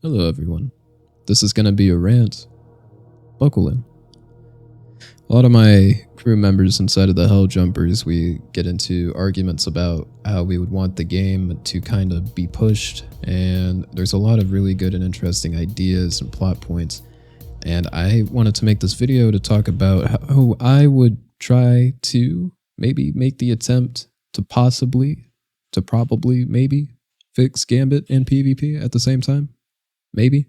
Hello everyone. This is going to be a rant. Buckle in. A lot of my crew members inside of the Hell Jumpers, we get into arguments about how we would want the game to kind of be pushed, and there's a lot of really good and interesting ideas and plot points. And I wanted to make this video to talk about how I would try to maybe make the attempt to probably maybe fix Gambit and PvP at the same time. Maybe.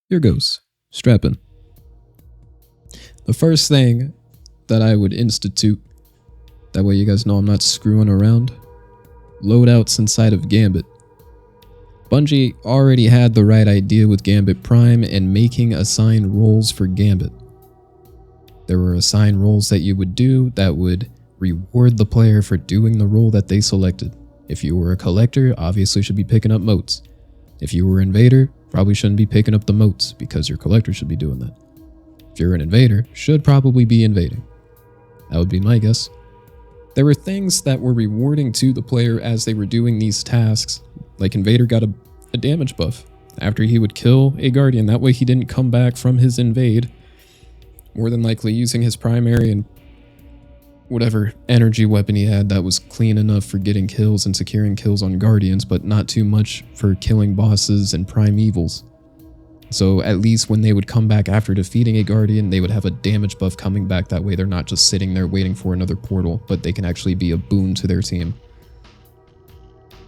Here goes. Strap in. The first thing that I would institute, that way you guys know I'm not screwing around, loadouts inside of Gambit. Bungie already had the right idea with Gambit Prime and making assigned roles for Gambit. There were assigned roles that you would do that would reward the player for doing the role that they selected. If you were a collector, obviously should be picking up motes. If you were an invader, probably shouldn't be picking up the motes because your collector should be doing that. If you're an invader, should probably be invading. That would be my guess. There were things that were rewarding to the player as they were doing these tasks, like Invader got a damage buff after he would kill a Guardian. That way he didn't come back from his invade, more than likely using his primary and whatever energy weapon he had that was clean enough for getting kills and securing kills on Guardians, but not too much for killing bosses and primevals. So at least when they would come back after defeating a Guardian, they would have a damage buff coming back. That way they're not just sitting there waiting for another portal, but they can actually be a boon to their team.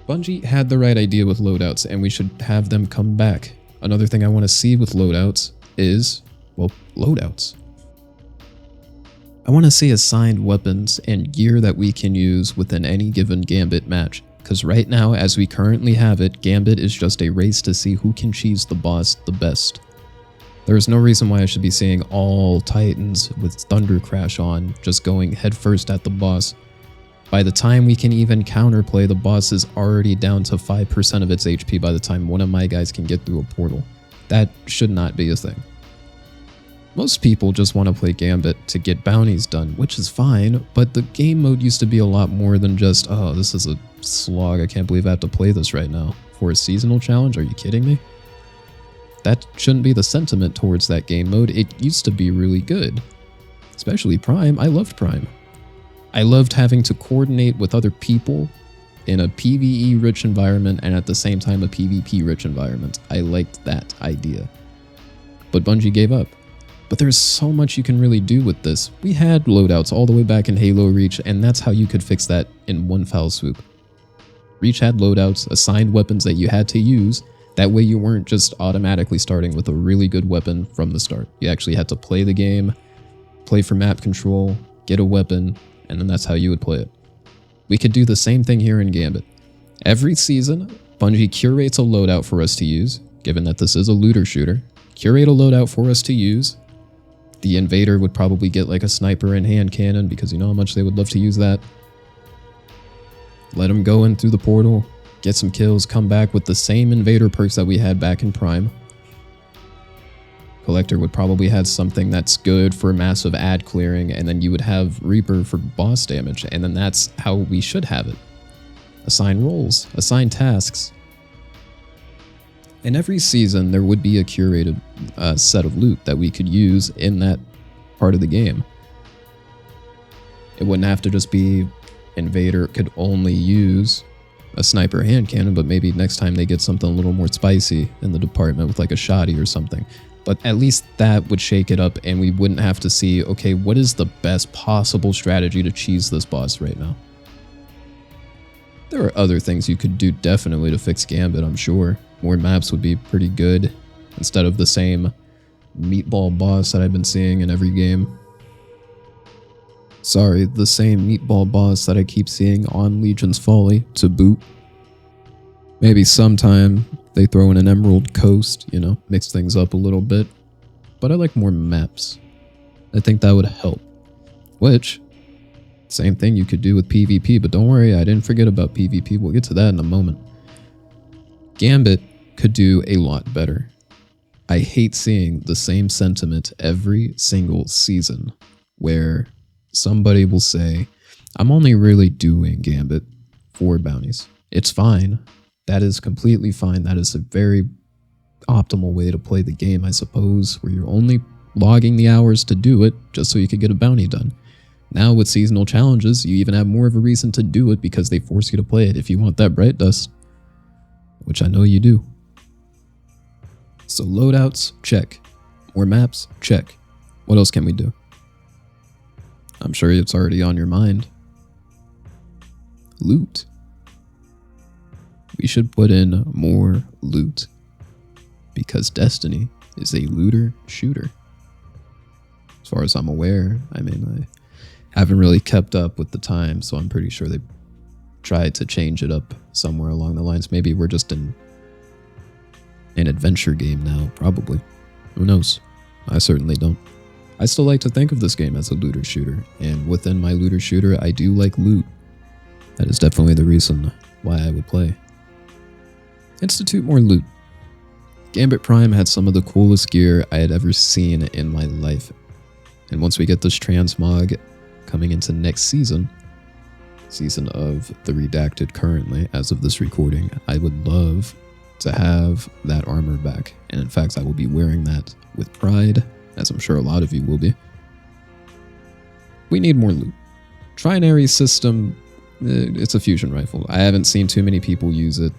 Bungie had the right idea with loadouts, and we should have them come back. Another thing I want to see with loadouts is, well, loadouts. I want to see assigned weapons and gear that we can use within any given Gambit match. Because right now, as we currently have it, Gambit is just a race to see who can cheese the boss the best. There is no reason why I should be seeing all Titans with Thunder Crash on, just going headfirst at the boss. By the time we can even counterplay, the boss is already down to 5% of its HP by the time one of my guys can get through a portal. That should not be a thing. Most people just want to play Gambit to get bounties done, which is fine, but the game mode used to be a lot more than just, oh, this is a slog, I can't believe I have to play this right now. For a seasonal challenge, are you kidding me? That shouldn't be the sentiment towards that game mode. It used to be really good. Especially Prime. I loved Prime. I loved having to coordinate with other people in a PvE-rich environment and at the same time a PvP-rich environment. I liked that idea. But Bungie gave up. But there's so much you can really do with this. We had loadouts all the way back in Halo Reach, and that's how you could fix that in one foul swoop. Reach had loadouts, assigned weapons that you had to use. That way you weren't just automatically starting with a really good weapon from the start. You actually had to play the game, play for map control, get a weapon, and then that's how you would play it. We could do the same thing here in Gambit. Every season, Bungie curates a loadout for us to use, given that this is a looter shooter. Curate a loadout for us to use. The invader would probably get like a sniper and hand cannon because you know how much they would love to use that. Let them go in through the portal, get some kills, come back with the same invader perks that we had back in Prime. Collector would probably have something that's good for massive ad clearing, and then you would have Reaper for boss damage, and then that's how we should have it. Assign roles, assign tasks. In every season, there would be a curated set of loot that we could use in that part of the game. It wouldn't have to just be Invader could only use a sniper hand cannon, but maybe next time they get something a little more spicy in the department with like a shoddy or something. But at least that would shake it up and we wouldn't have to see, okay, what is the best possible strategy to cheese this boss right now? There are other things you could do definitely to fix Gambit, I'm sure. More maps would be pretty good instead of the same meatball boss that I've been seeing in every game. Sorry, the same meatball boss that I keep seeing on Legion's Folly to boot. Maybe sometime they throw in an Emerald Coast, you know, mix things up a little bit. But I like more maps. I think that would help. Which, same thing you could do with PvP, but don't worry, I didn't forget about PvP. We'll get to that in a moment. Gambit could do a lot better. I hate seeing the same sentiment every single season where somebody will say, I'm only really doing Gambit for bounties. It's fine. That is completely fine. That is a very optimal way to play the game, I suppose, where you're only logging the hours to do it just so you could get a bounty done. Now with seasonal challenges, you even have more of a reason to do it because they force you to play it if you want that bright dust, which I know you do. So loadouts, check. More maps, check. What else can we do? I'm sure it's already on your mind. Loot. We should put in more loot because Destiny is a looter shooter. As far as I'm aware, I mean, I haven't really kept up with the time, so I'm pretty sure they tried to change it up somewhere along the lines. Maybe we're just in an adventure game now, probably. Who knows? I certainly don't. I still like to think of this game as a looter shooter, and within my looter shooter, I do like loot. That is definitely the reason why I would play. Institute more loot. Gambit Prime had some of the coolest gear I had ever seen in my life. And once we get this transmog coming into next season of the Redacted currently, as of this recording, I would love to have that armor back. And in fact, I will be wearing that with pride, as I'm sure a lot of you will be. We need more loot. Trinary system, it's a fusion rifle. I haven't seen too many people use it.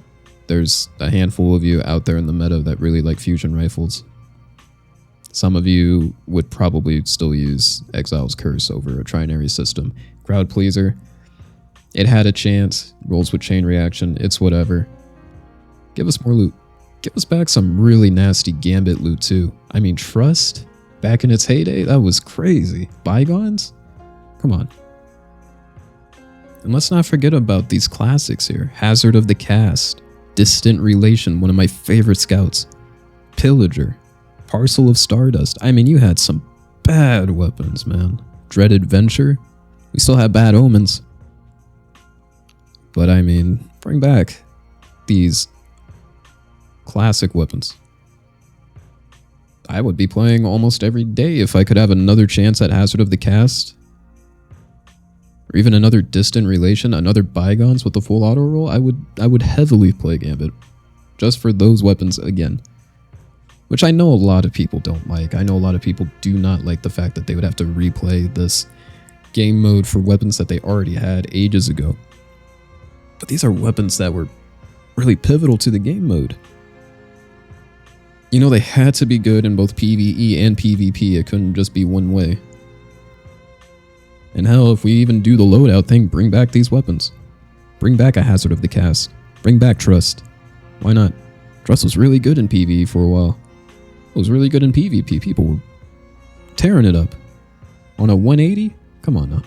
There's a handful of you out there in the meta that really like fusion rifles. Some of you would probably still use Exile's Curse over a trinary system. Crowd pleaser. It had a chance. Rolls with chain reaction. It's whatever. Give us more loot. Give us back some really nasty Gambit loot too. I mean, Trust, back in its heyday, that was crazy. Bygones? Come on. And let's not forget about these classics here. Hazard of the Cast. Distant Relation, one of my favorite scouts. Pillager. Parcel of Stardust. I mean, you had some bad weapons, man. Dreaded Venture. We still have Bad Omens. But I mean, bring back these classic weapons. I would be playing almost every day if I could have another chance at Hazard of the Cast. Or even another Distant Relation, another Bygones with the full auto roll. I would heavily play Gambit. Just for those weapons again. Which I know a lot of people don't like. I know a lot of people do not like the fact that they would have to replay this game mode for weapons that they already had ages ago. But these are weapons that were really pivotal to the game mode. You know, they had to be good in both PvE and PvP. It couldn't just be one way. And hell, if we even do the loadout thing, bring back these weapons. Bring back a Hazard of the Cast. Bring back Trust. Why not? Trust was really good in PvE for a while. It was really good in PvP. People were tearing it up. On a 180? Come on now.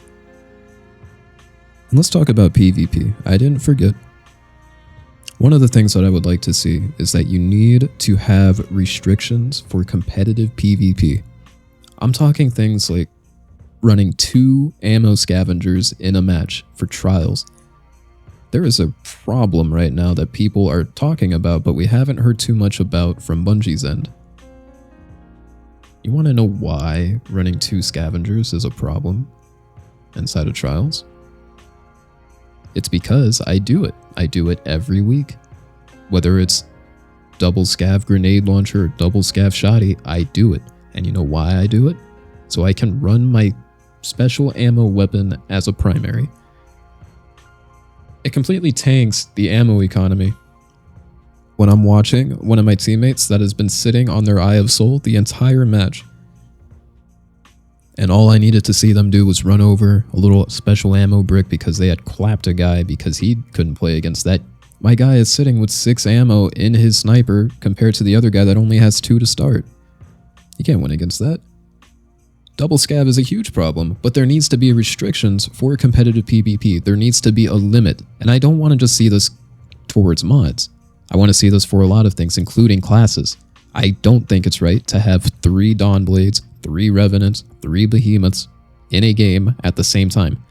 And let's talk about PvP. I didn't forget. One of the things that I would like to see is that you need to have restrictions for competitive PvP. I'm talking things like running 2 ammo scavengers in a match for trials. There is a problem right now that people are talking about, but we haven't heard too much about from Bungie's end. You want to know why running 2 scavengers is a problem inside of trials? It's because I do it. I do it every week. Whether it's double scav grenade launcher or double scav shotty, I do it. And you know why I do it? So I can run my special ammo weapon as a primary. It completely tanks the ammo economy. When I'm watching one of my teammates that has been sitting on their Eye of Soul the entire match, and all I needed to see them do was run over a little special ammo brick because they had clapped a guy because he couldn't play against that. My guy is sitting with 6 ammo in his sniper compared to the other guy that only has 2 to start. You can't win against that. Double scav is a huge problem, but there needs to be restrictions for competitive PvP. There needs to be a limit, and I don't want to just see this towards mods. I want to see this for a lot of things, including classes. I don't think it's right to have 3 Dawnblades, 3 Revenants, 3 Behemoths in a game at the same time.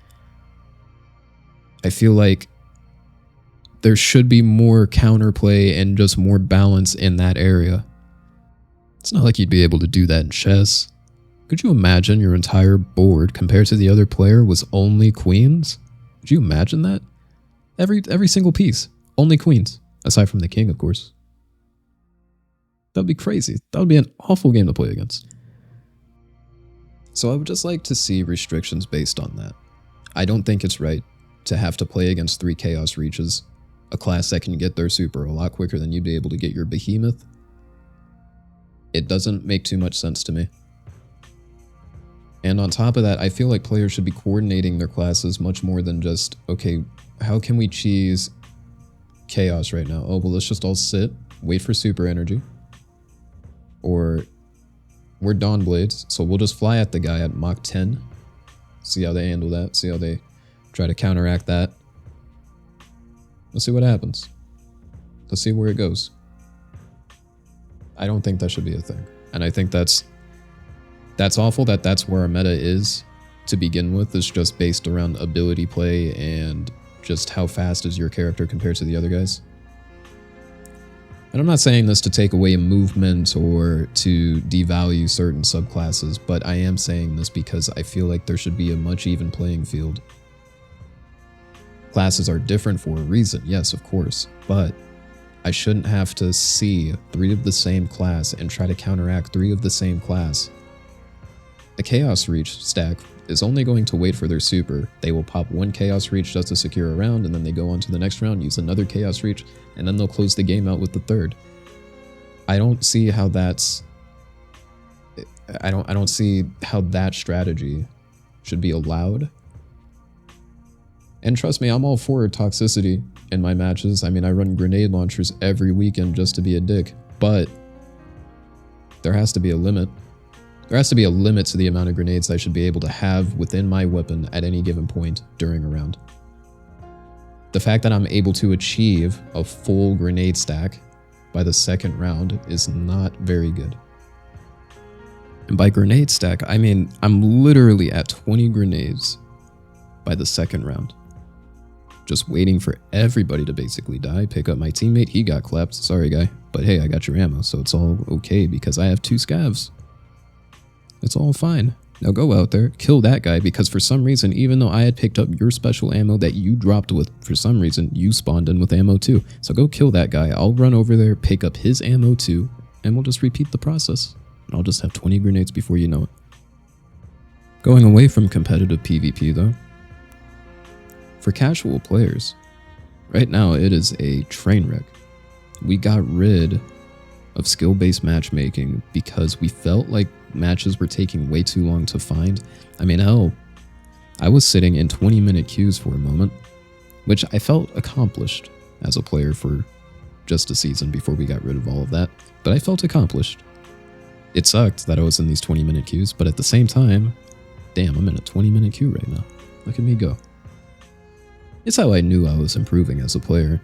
I feel like there should be more counterplay and just more balance in that area. It's not like you'd be able to do that in chess. Could you imagine your entire board compared to the other player was only queens? Could you imagine that? Every single piece, only queens, aside from the king, of course. That would be crazy. That would be an awful game to play against. So I would just like to see restrictions based on that. I don't think it's right to have to play against 3 Chaos Reaches, a class that can get their super a lot quicker than you'd be able to get your Behemoth. It doesn't make too much sense to me. And on top of that, I feel like players should be coordinating their classes much more than just, okay, how can we cheese Chaos right now? Oh, well, let's just all sit, wait for super energy. Or we're Dawnblades, so we'll just fly at the guy at Mach 10. See how they handle that. See how they try to counteract that. Let's see what happens. Let's see where it goes. I don't think that should be a thing. And I think that's awful that that's where our meta is to begin with. It's just based around ability play and just how fast is your character compared to the other guys. And I'm not saying this to take away movement or to devalue certain subclasses, but I am saying this because I feel like there should be a much even playing field. Classes are different for a reason, yes, of course, but I shouldn't have to see 3 of the same class and try to counteract 3 of the same class. A Chaos Reach stack is only going to wait for their super. They will pop 1 Chaos Reach just to secure a round, and then they go on to the next round, use another Chaos Reach, and then they'll close the game out with the 3rd. I don't see how that's... I don't see how that strategy should be allowed. And trust me, I'm all for toxicity in my matches. I mean, I run grenade launchers every weekend just to be a dick, but there has to be a limit. There has to be a limit to the amount of grenades I should be able to have within my weapon at any given point during a round. The fact that I'm able to achieve a full grenade stack by the 2nd round is not very good. And by grenade stack, I mean I'm literally at 20 grenades by the 2nd round. Just waiting for everybody to basically die, pick up my teammate, he got clapped, sorry guy, but hey, I got your ammo, so it's all okay because I have 2 scavs. It's all fine. Now go out there, kill that guy, because for some reason, even though I had picked up your special ammo that you dropped with, for some reason, you spawned in with ammo too. So go kill that guy, I'll run over there, pick up his ammo too, and we'll just repeat the process. And I'll just have 20 grenades before you know it. Going away from competitive PvP though, for casual players, right now it is a train wreck. We got rid of skill-based matchmaking because we felt like matches were taking way too long to find. I mean, hell, I was sitting in 20-minute queues for a moment, which I felt accomplished as a player for just a season before we got rid of all of that, but I felt accomplished. It sucked that I was in these 20-minute queues, but at the same time, damn, I'm in a 20-minute queue right now. Look at me go. It's how I knew I was improving as a player.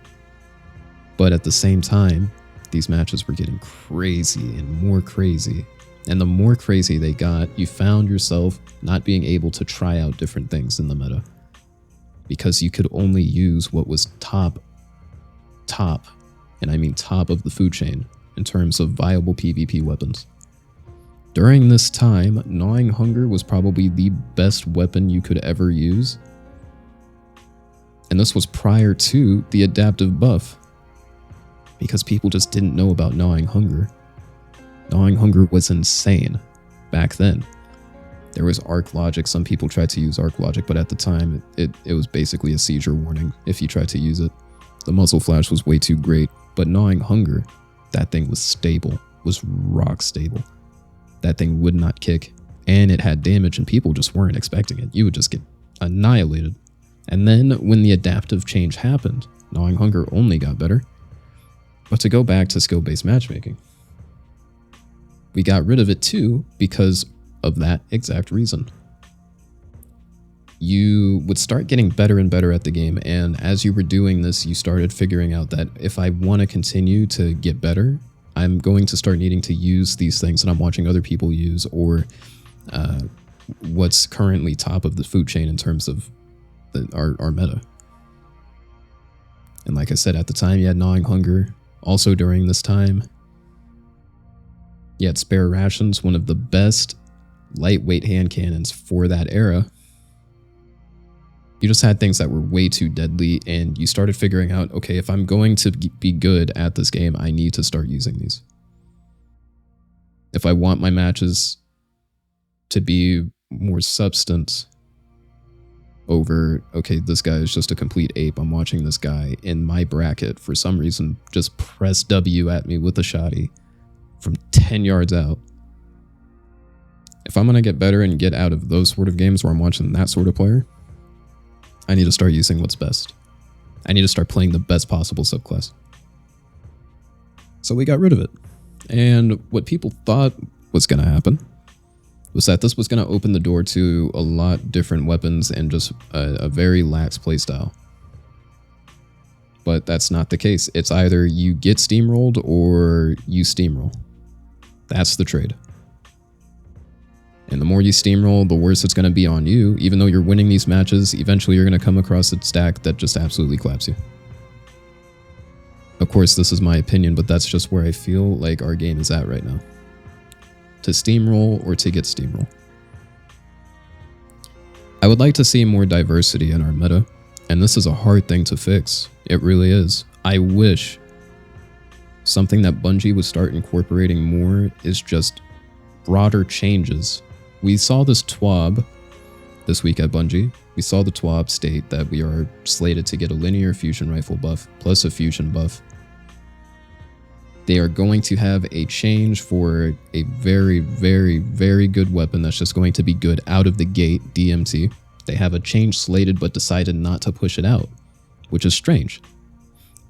But at the same time, these matches were getting crazy and more crazy. And the more crazy they got, you found yourself not being able to try out different things in the meta. Because you could only use what was top, and I mean top of the food chain in terms of viable PvP weapons. During this time, Gnawing Hunger was probably the best weapon you could ever use. And this was prior to the adaptive buff, because people just didn't know about Gnawing Hunger. Gnawing Hunger was insane back then. There was arc logic. Some people tried to use arc logic, but at the time, it was basically a seizure warning if you tried to use it. The muzzle flash was way too great, but Gnawing Hunger, that thing was stable, was rock stable. That thing would not kick, and it had damage, and people just weren't expecting it. You would just get annihilated. And then when the adaptive change happened, Gnawing Hunger only got better. But to go back to skill-based matchmaking, we got rid of it too because of that exact reason. You would start getting better and better at the game, and as you were doing this, you started figuring out that if I want to continue to get better, I'm going to start needing to use these things that I'm watching other people use, or what's currently top of the food chain in terms of our meta. And like I said, at the time, you had Gnawing Hunger. Also during this time, you had Spare Rations, one of the best lightweight hand cannons for that era. You just had things that were way too deadly, and you started figuring out, okay, if I'm going to be good at this game, I need to start using these. If I want my matches to be more substance over, okay, this guy is just a complete ape. I'm watching this guy in my bracket for some reason just press W at me with a shotty from 10 yards out. If I'm going to get better and get out of those sort of games where I'm watching that sort of player, I need to start using what's best. I need to start playing the best possible subclass. So we got rid of it. And what people thought was going to happen was that this was going to open the door to a lot different weapons and just a very lax playstyle. But that's not the case. It's either you get steamrolled or you steamroll. That's the trade. And the more you steamroll, the worse it's going to be on you. Even though you're winning these matches, eventually you're going to come across a stack that just absolutely claps you. Of course, this is my opinion, but that's just where I feel like our game is at right now. To steamroll or to get steamroll. I would like to see more diversity in our meta, and this is a hard thing to fix. It really is. I wish something that Bungie would start incorporating more is just broader changes. We saw this TWAB this week at Bungie. We saw the TWAB state that we are slated to get a linear fusion rifle buff plus a fusion buff. They are going to have a change for a very, very, very good weapon that's just going to be good out of the gate, DMT. They have a change slated but decided not to push it out, which is strange.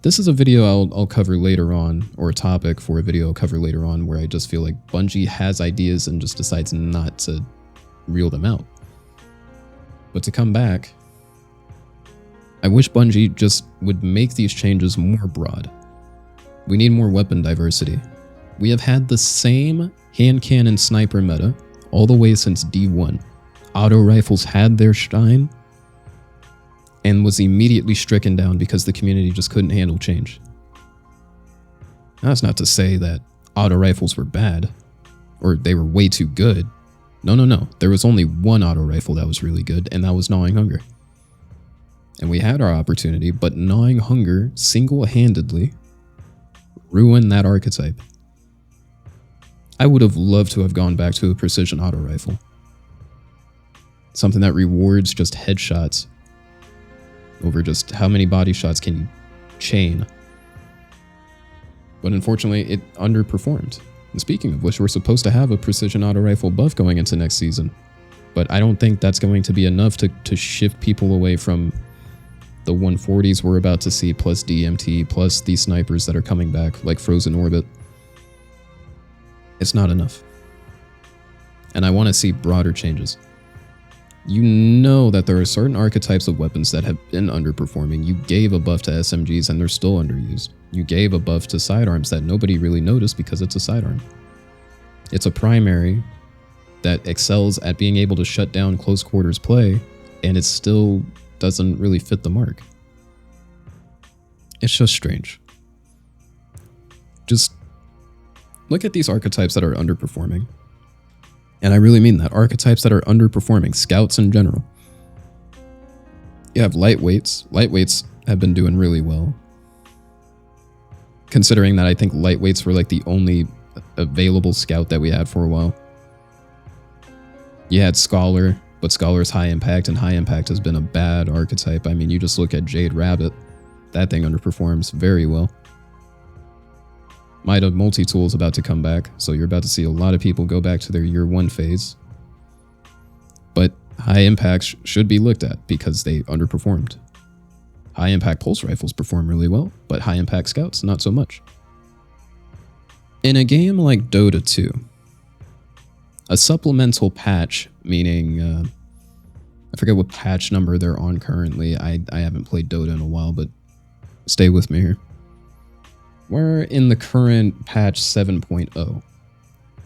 This is a video I'll cover later on, or a topic for a video I'll cover later on, where I just feel like Bungie has ideas and just decides not to reel them out. But to come back, I wish Bungie just would make these changes more broad. We need more weapon diversity. We have had the same hand cannon sniper meta all the way since D1. Auto rifles had their shine and was immediately stricken down because the community just couldn't handle change. That's not to say that auto rifles were bad or they were way too good. No. There was only one auto rifle that was really good, and that was Gnawing Hunger. And we had our opportunity, but Gnawing Hunger single-handedly ruined that archetype. I would have loved to have gone back to a precision auto rifle. Something that rewards just headshots over just how many body shots can you chain. But unfortunately, it underperformed. And speaking of which, we're supposed to have a precision auto rifle buff going into next season. But I don't think that's going to be enough to shift people away from the 140s we're about to see, plus DMT, plus these snipers that are coming back, like Frozen Orbit. It's not enough. And I want to see broader changes. You know that there are certain archetypes of weapons that have been underperforming. You gave a buff to SMGs and they're still underused. You gave a buff to sidearms that nobody really noticed because it's a sidearm. It's a primary that excels at being able to shut down close quarters play, and it still doesn't really fit the mark. It's just strange. Just look at these archetypes that are underperforming. And I really mean that. Archetypes that are underperforming. Scouts in general. You have lightweights. Lightweights have been doing really well. Considering that I think lightweights were like the only available scout that we had for a while. You had Scholar, but Scholar's high impact, and high impact has been a bad archetype. I mean, you just look at Jade Rabbit. That thing underperforms very well. Mida multi-tool is about to come back, so you're about to see a lot of people go back to their year 1 phase. But high impacts should be looked at because they underperformed. High impact pulse rifles perform really well, but high impact scouts not so much. In a game like Dota 2, a supplemental patch, meaning I forget what patch number they're on currently. I haven't played Dota in a while, but stay with me here. We're in the current patch 7.0,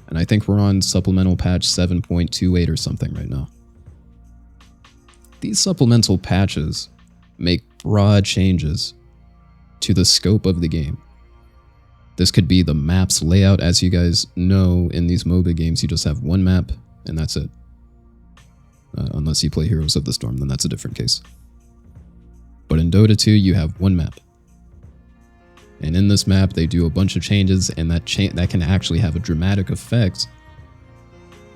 and I think we're on supplemental patch 7.28 or something right now. These supplemental patches make broad changes to the scope of the game. This could be the map's layout. As you guys know, in these MOBA games, you just have one map, and that's it. Unless you play Heroes of the Storm, then that's a different case. But in Dota 2, you have one map. And in this map, they do a bunch of changes, and that can actually have a dramatic effect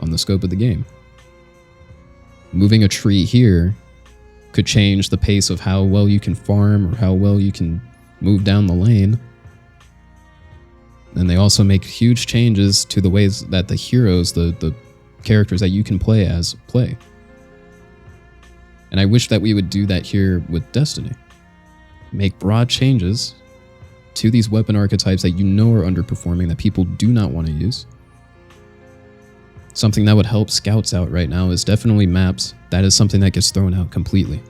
on the scope of the game. Moving a tree here could change the pace of how well you can farm or how well you can move down the lane. And they also make huge changes to the ways that the heroes, the characters that you can play as, play. And I wish that we would do that here with Destiny. Make broad changes to these weapon archetypes that you know are underperforming, that people do not want to use. Something that would help scouts out right now is definitely maps. That is something that gets thrown out completely.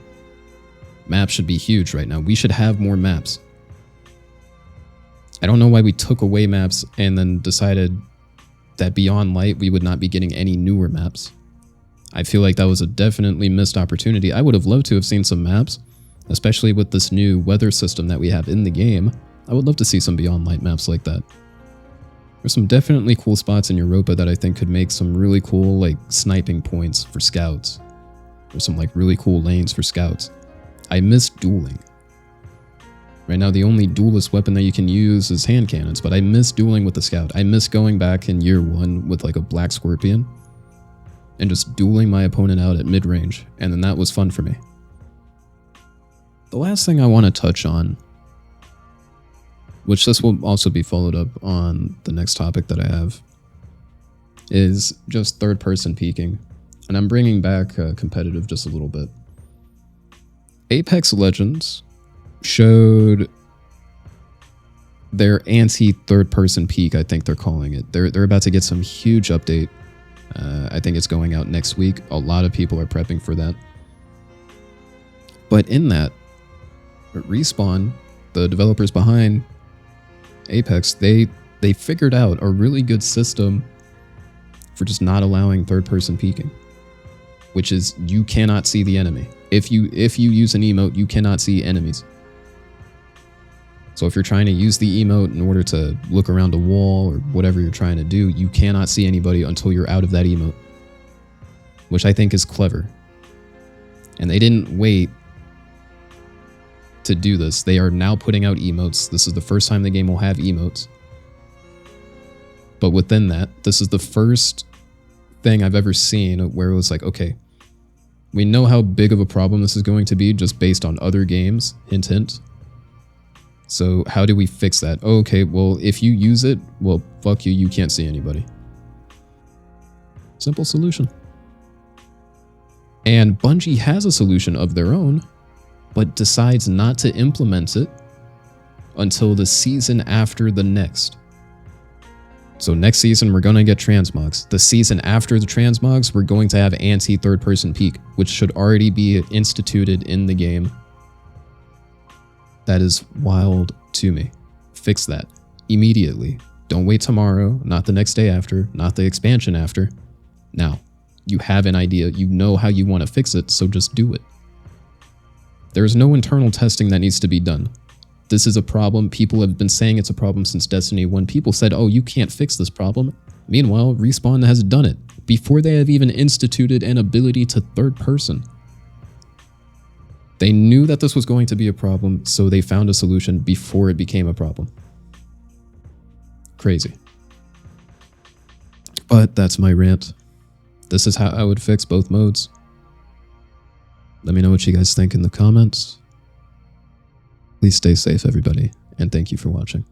Maps should be huge right now. We should have more maps. I don't know why we took away maps and then decided that beyond light we would not be getting any newer maps. I feel like that was a definitely missed opportunity. I would have loved to have seen some maps, especially with this new weather system that we have in the game. I would love to see some beyond light maps like that. There's some definitely cool spots in Europa that I think could make some really cool like sniping points for scouts. There's some like really cool lanes for scouts. I miss dueling. Right now the only duelist weapon that you can use is hand cannons, but I miss dueling with the scout. I miss going back in year 1 with like a black scorpion and just dueling my opponent out at mid-range, and then that was fun for me. The last thing I want to touch on, which this will also be followed up on the next topic that I have, is just third-person peeking. And I'm bringing back competitive just a little bit. Apex Legends showed their anti-third-person peek, I think they're calling it. They're about to get some huge update. I think it's going out next week. A lot of people are prepping for that. But in that, Respawn, the developers behind Apex, they figured out a really good system for just not allowing third-person peeking, which is you cannot see the enemy. If you use an emote, you cannot see enemies. So if you're trying to use the emote in order to look around a wall or whatever you're trying to do, you cannot see anybody until you're out of that emote, which I think is clever. And they didn't wait to do this. They are now putting out emotes. This is the first time the game will have emotes. But within that, this is the first thing I've ever seen where it was like, okay, we know how big of a problem this is going to be just based on other games, hint, hint. So how do we fix that? Oh, okay, well, if you use it, well, fuck you, you can't see anybody. Simple solution. And Bungie has a solution of their own, but decides not to implement it until the season after the next. So next season, we're going to get transmogs. The season after the transmogs, we're going to have anti-third-person peek, which should already be instituted in the game. That is wild to me. Fix that immediately. Don't wait tomorrow, not the next day after, not the expansion after. Now, you have an idea, you know how you want to fix it, so just do it. There is no internal testing that needs to be done. This is a problem. People have been saying it's a problem since Destiny 1. People said, oh, you can't fix this problem. Meanwhile, Respawn has done it before they have even instituted an ability to third person. They knew that this was going to be a problem, so they found a solution before it became a problem. Crazy. But that's my rant. This is how I would fix both modes. Let me know what you guys think in the comments. Please stay safe, everybody, and thank you for watching.